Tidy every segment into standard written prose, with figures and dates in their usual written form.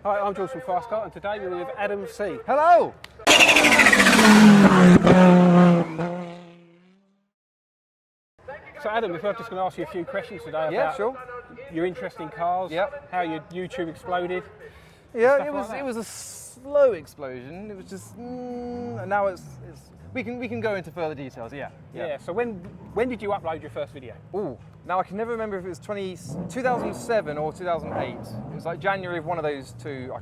Hi, I'm George from Fast Car, and today we're with AdamC. Hello! So Adam, if I'm just going to ask you a few questions today about your interest in cars, how your YouTube exploded. Yeah, it was a slow explosion. It was just, and now it's we can go into further details. Yeah. So when did you upload your first video? Ooh, now I can never remember if it was 2007 or 2008. It was like January of one of those two.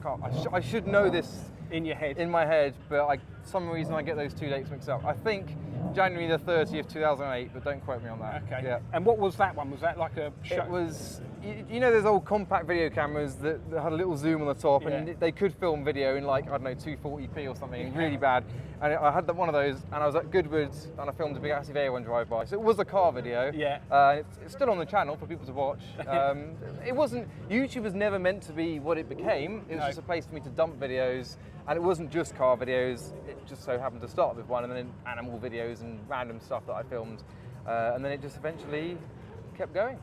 I should know this in my head, but some reason I get those two dates mixed up. I think January the 30th, 2008, but don't quote me on that. Okay. Yeah. And what was that one? Was that like a show? It was, you know, those old compact video cameras that had a little zoom on the top, and they could film video in like, I don't know, 240p or something, really bad. And I had one of those, and I was at Goodwood's, and I filmed a Bugatti Veyron drive by. So it was a car video. Yeah. It's still on the channel for people to watch. It wasn't, YouTube was never meant to be what it became. It was just a place for me to dump videos. And it wasn't just car videos, it just so happened to start with one, and then animal videos and random stuff that I filmed. And then it just eventually kept going.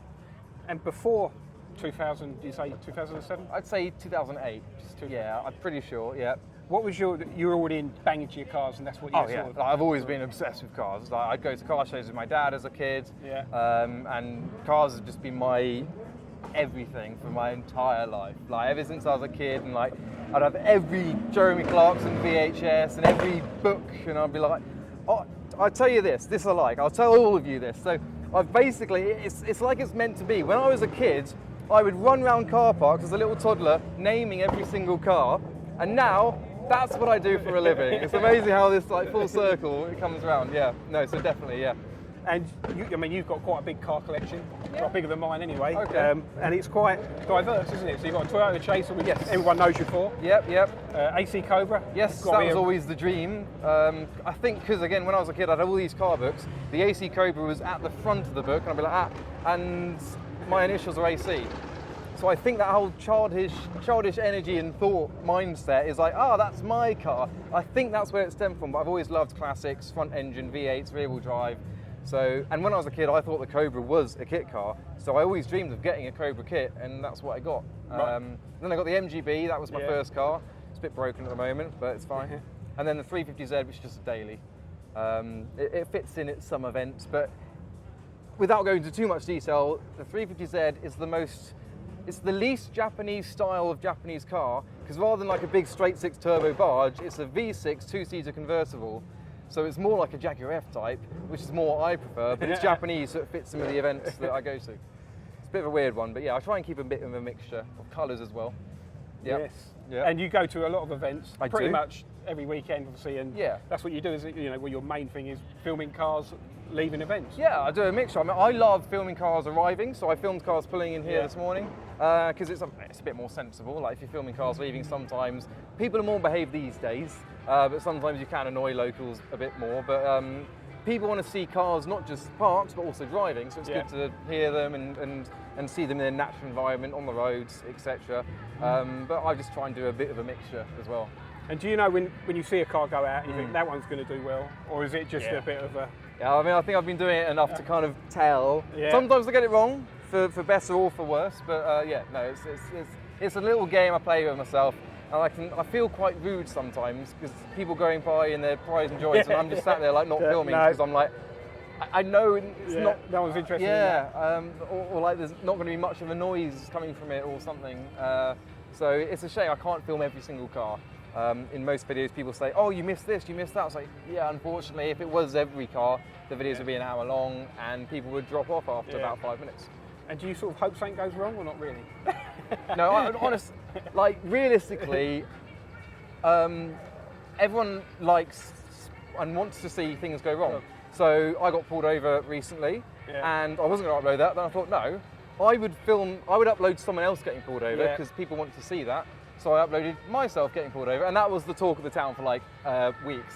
And before 2000, do you say 2007? I'd say 2008. Yeah, I'm pretty sure, yeah. What was you were already banging to your cars, and that's what you sort of... I've always been obsessed with cars. I'd go to car shows with my dad as a kid, and cars have just been my everything for my entire life. Like ever since I was a kid, and like I'd have every Jeremy Clarkson VHS and every book, and I'd be like, oh, I'll tell you this I like. I'll tell all of you this. So I've basically, it's like it's meant to be. When I was a kid, I would run around car parks as a little toddler, naming every single car, and now that's what I do for a living. It's amazing how this like full circle it comes around. Yeah, no, so definitely, yeah. And you've got quite a big car collection, a lot bigger than mine anyway. Okay. And it's quite diverse, isn't it? So you've got a Toyota Chaser, which everyone knows you for. Yep. AC Cobra. Yes, that was always the dream. I think because again, when I was a kid, I'd have all these car books. The AC Cobra was at the front of the book, and I'd be like, and my initials are AC. So I think that whole childish energy and thought mindset is like, that's my car. I think that's where it stemmed from. But I've always loved classics, front engine, V8s, rear wheel drive. So, and when I was a kid, I thought the Cobra was a kit car. So I always dreamed of getting a Cobra kit, and that's what I got. Then I got the MGB, that was my first car. It's a bit broken at the moment, but it's fine. And then the 350Z, which is just a daily. It fits in at some events, but without going into too much detail, the 350Z is it's the least Japanese style of Japanese car, because rather than like a big straight six turbo barge, it's a V6 two-seater convertible. So it's more like a Jaguar F type, which is more I prefer, but it's Japanese, so it fits some of the events that I go to. It's a bit of a weird one, but yeah, I try and keep a bit of a mixture of colours as well. Yep. Yes. Yep. And you go to a lot of events, pretty do. much every weekend, obviously, and that's what you do, is it? You know, well, your main thing is filming cars leaving events. Yeah, I do a mixture. I mean, I love filming cars arriving, so I filmed cars pulling in here this morning, because it's a bit more sensible. Like if you're filming cars leaving, sometimes people are more behaved these days, but sometimes you can annoy locals a bit more. But people want to see cars not just parked, but also driving, so it's good to hear them and see them in their natural environment on the roads, etc. But I just try and do a bit of a mixture as well. And do you know when you see a car go out and you think that one's going to do well, or is it just a bit of a... Yeah, I mean, I think I've been doing it enough to kind of tell. Sometimes I get it wrong, for better or for worse, but no, it's a little game I play with myself. And I feel quite rude sometimes, because people going by in their pride and joys, and I'm just sat there like not filming, because I'm like, I know it's not... No one's interested in that. Or like there's not going to be much of a noise coming from it or something. So it's a shame I can't film every single car. In most videos people say, oh, you missed this, you missed that. It's like, yeah, unfortunately, if it was every car, the videos would be an hour long and people would drop off after about 5 minutes. And do you sort of hope something goes wrong or not really? No, honestly, like realistically, everyone likes and wants to see things go wrong. So I got pulled over recently and I wasn't going to upload that, then I thought, no, I would upload someone else getting pulled over because people want to see that. So I uploaded myself getting pulled over, and that was the talk of the town for like weeks.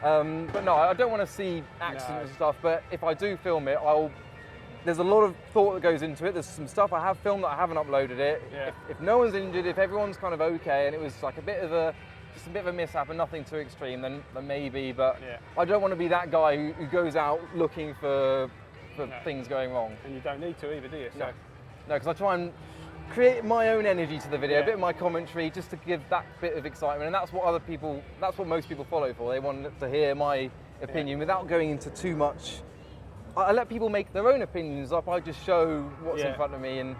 But no, I don't want to see accidents and stuff, but if I do film it, there's a lot of thought that goes into it. There's some stuff I have filmed that I haven't uploaded it. If no one's injured, if everyone's kind of okay, and it was like just a bit of a mishap and nothing too extreme, then maybe, but I don't want to be that guy who goes out looking for things going wrong. And you don't need to either, do you? So. No, because I try and create my own energy to the video, a bit of my commentary, just to give that bit of excitement. And that's what most people follow for. They want to hear my opinion without going into too much. I let people make their own opinions up. I just show what's in front of me, and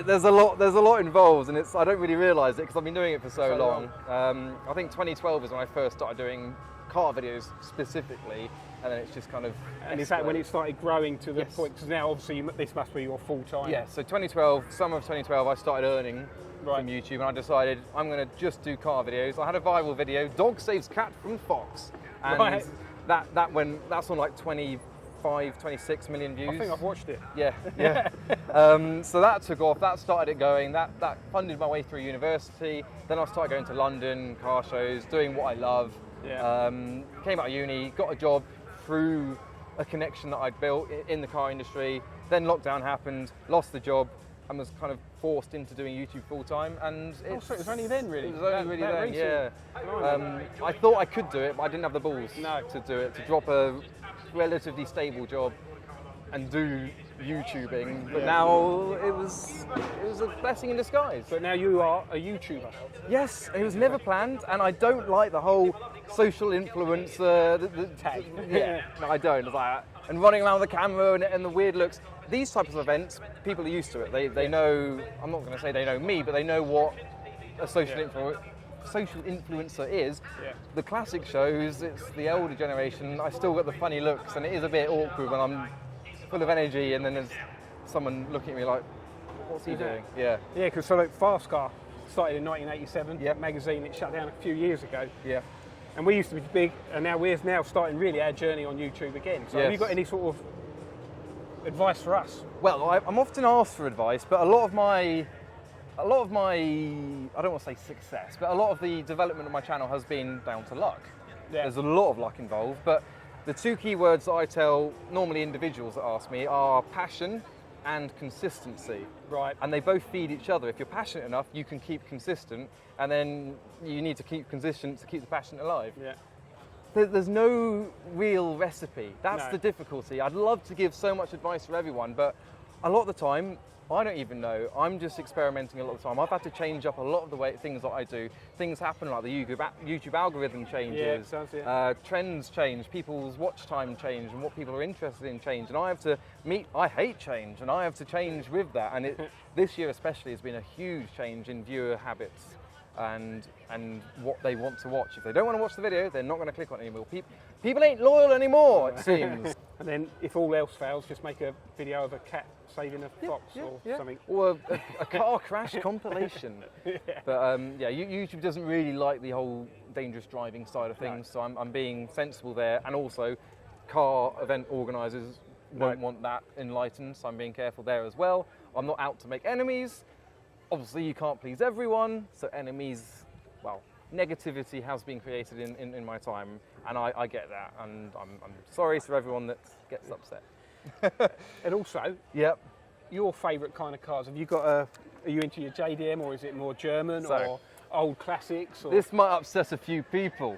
there's a lot involved, and I don't really realise it because I've been doing it for so long. I think 2012 is when I first started doing car videos specifically, and then it's just kind of. And is that when it started growing to the point? Because now obviously this must be your full time. Yeah. So 2012, summer of 2012, I started earning from YouTube, and I decided I'm going to just do car videos. I had a viral video, dog saves cat from fox, and that's on like 26 million views. I think I've watched it. Yeah. So that took off, that started it going, that funded my way through university. Then I started going to London, car shows, doing what I love. Came out of uni, got a job through a connection that I'd built in the car industry. Then lockdown happened, lost the job, and was kind of forced into doing YouTube full time. And so it was only then, really? It was only really then, yeah. I thought I could do it, but I didn't have the balls to do it, to drop a relatively stable job and do YouTubing. But now it was a blessing in disguise. But now you are a YouTuber. Yes, it was never planned, and I don't like the whole social influencer the tag. No, I don't. It's like, and running around with the camera and the weird looks. These types of events, people are used to it. They know. I'm not going to say they know me, but they know what a social influencer is. The classic shows, it's the older generation. I still got the funny looks, and it is a bit awkward when I'm full of energy, and then there's someone looking at me like, "What's he doing?" Yeah, because Fast Car started in 1987. Magazine. It shut down a few years ago. And we used to be big, and we're now starting really our journey on YouTube again. So have you got any sort of advice for us? Well, I'm often asked for advice, but a lot of my, I don't want to say success, but a lot of the development of my channel has been down to luck. There's a lot of luck involved, but the two key words that I tell normally individuals that ask me are passion and consistency. And they both feed each other. If you're passionate enough, you can keep consistent, and then you need to keep consistent to keep the passion alive. There's no real recipe. That's the difficulty. I'd love to give so much advice for everyone, but a lot of the time, I don't even know. I'm just experimenting a lot of the time. I've had to change up a lot of the things that I do. Things happen like the YouTube algorithm changes, trends change, people's watch time change, and what people are interested in change. And I hate change, and I have to change with that. And this year especially has been a huge change in viewer habits and what they want to watch. If they don't want to watch the video, they're not going to click on it anymore. People ain't loyal anymore, it seems. And then, if all else fails, just make a video of a cat saving a fox or something. Or a car crash compilation. But YouTube doesn't really like the whole dangerous driving side of things, so I'm being sensible there. And also, car event organisers won't want that enlightened, so I'm being careful there as well. I'm not out to make enemies. Obviously, you can't please everyone, so enemies, negativity has been created in my time, and I get that, and I'm sorry for everyone that gets upset. And also, your favourite kind of cars, have you got are you into your JDM, or is it more German, or old classics? Or? This might upset a few people.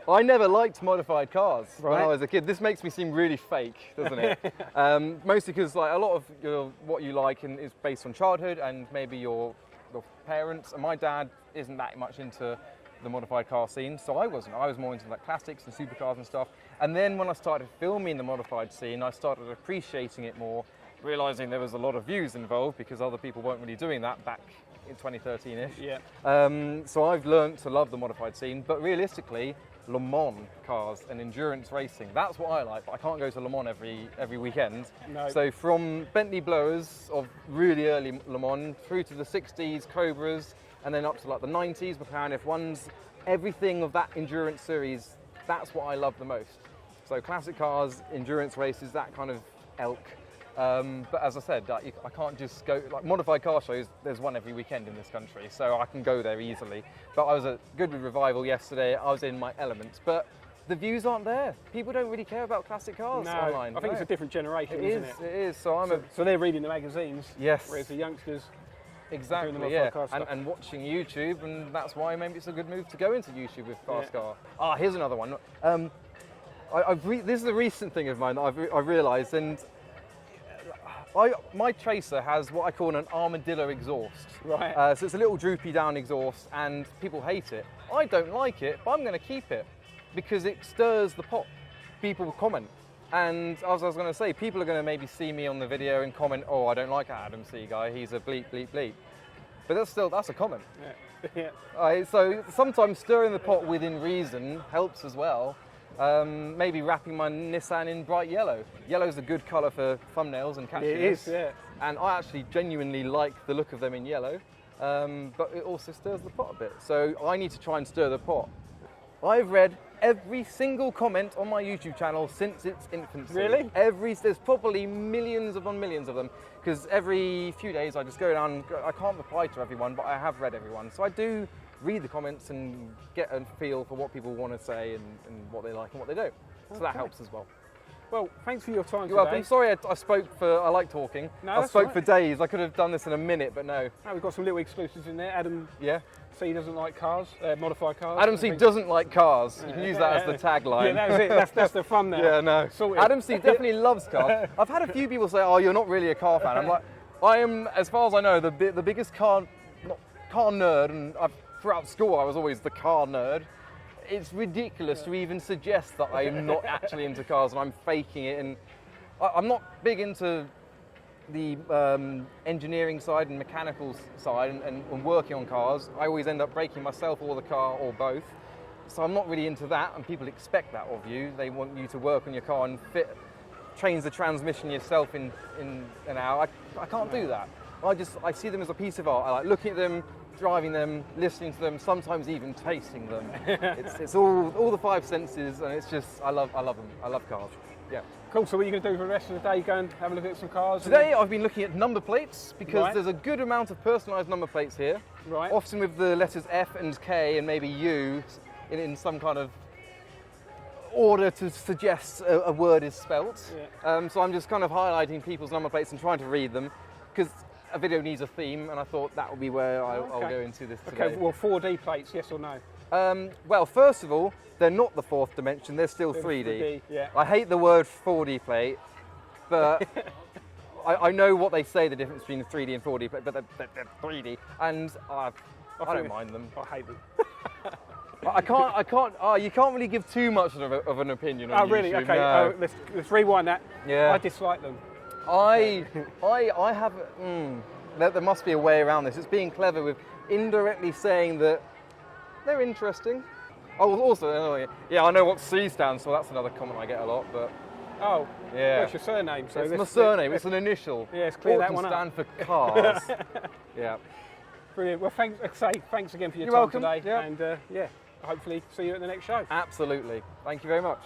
I never liked modified cars when I was a kid. This makes me seem really fake, doesn't it? Mostly because a lot of what you like is based on childhood and maybe your parents. And my dad isn't that much into the modified car scene, so I wasn't. I was more into classics and supercars and stuff. And then when I started filming the modified scene, I started appreciating it more, realising there was a lot of views involved because other people weren't really doing that back in 2013-ish. So I've learned to love the modified scene, but realistically, Le Mans cars and endurance racing, that's what I like, but I can't go to Le Mans every weekend. So from Bentley blowers of really early Le Mans through to the 60s Cobras, and then up to the 90s McLaren F1s, everything of that endurance series, that's what I love the most. So classic cars, endurance races, that kind of elk. But as I said, I can't just go, modified car shows, there's one every weekend in this country, so I can go there easily. But I was at Goodwood Revival yesterday, I was in my elements, but the views aren't there. People don't really care about classic cars online. I think it's a different generation, isn't it? It is, so they're reading the magazines, whereas the youngsters... Exactly, and watching YouTube, and that's why maybe it's a good move to go into YouTube with Fast Car. Here's another one. This is a recent thing of mine that I've realised, and my Chaser has what I call an armadillo exhaust. Right. So it's a little droopy down exhaust, and people hate it. I don't like it, but I'm going to keep it because it stirs the pot. People comment. And as I was going to say, people are going to maybe see me on the video and comment, oh, I don't like that AdamC guy, he's a bleep, bleep, bleep. But that's a comment. Yeah. So sometimes stirring the pot within reason helps as well. Maybe wrapping my Nissan in bright yellow. Yellow's a good colour for thumbnails and catchiness. It is, yeah. And I actually genuinely like the look of them in yellow, but it also stirs the pot a bit. So I need to try and stir the pot. I've read every single comment on my YouTube channel since its infancy. Really? There's probably millions upon millions of them, because every few days I just go down, I can't reply to everyone, but I have read everyone. So I do read the comments and get a feel for what people want to say and what they like and what they don't. So that helps as well. Well, thanks for your time You're welcome. Sorry I spoke for, I like talking. No, I that's spoke right. for days. I could have done this in a minute, but no. Oh, we've got some little exclusives in there. AdamC doesn't like cars, modified cars. AdamC doesn't like cars. You can use that as the tagline. Yeah, that was it. That's the fun now. Yeah, no. Sorted. AdamC definitely loves cars. I've had a few people say, oh, you're not really a car fan. I'm like, I am, as far as I know, the biggest car nerd, and throughout school I was always the car nerd. It's ridiculous to even suggest that I'm not actually into cars and I'm faking it. And I'm not big into the engineering side and mechanical side and working on cars. I always end up breaking myself or the car or both. So I'm not really into that, and people expect that of you. They want you to work on your car and change the transmission yourself in an hour. I can't do that. I see them as a piece of art. I like looking at them, driving them, listening to them, sometimes even tasting them. It's all the five senses, and it's just, I love them. I love cars. Yeah. Cool, so what are you going to do for the rest of the day? Go and have a look at some cars? Today I've been looking at number plates, because Right. there's a good amount of personalised number plates here. Right. Often with the letters F and K and maybe U in some kind of order to suggest a word is spelt. Yeah. So I'm just kind of highlighting people's number plates and trying to read them, because a video needs a theme, and I thought that would be where I'll go into this today. Okay, well, 4D plates, yes or no? Well, first of all, they're not the fourth dimension, they're still 3D. Yeah. I hate the word 4D plate, but I know what they say, the difference between 3D and 4D plate, but they're 3D, and I don't mind them. I hate them. You can't really give too much of an opinion on Oh, really? YouTube. Okay, No. let's rewind that. Yeah. I dislike them. I have. There must be a way around this. It's being clever with indirectly saying that they're interesting. Oh, also, yeah, I know what C stands for. That's another comment I get a lot, but. Oh, yeah. what's your surname? So it's my surname. It's an initial. Yeah, it's clear Or it that can one up. stand for cars. Yeah. Brilliant. Well, thanks again for your You're time welcome. today, Yeah. and hopefully see you at the next show. Absolutely. Thank you very much.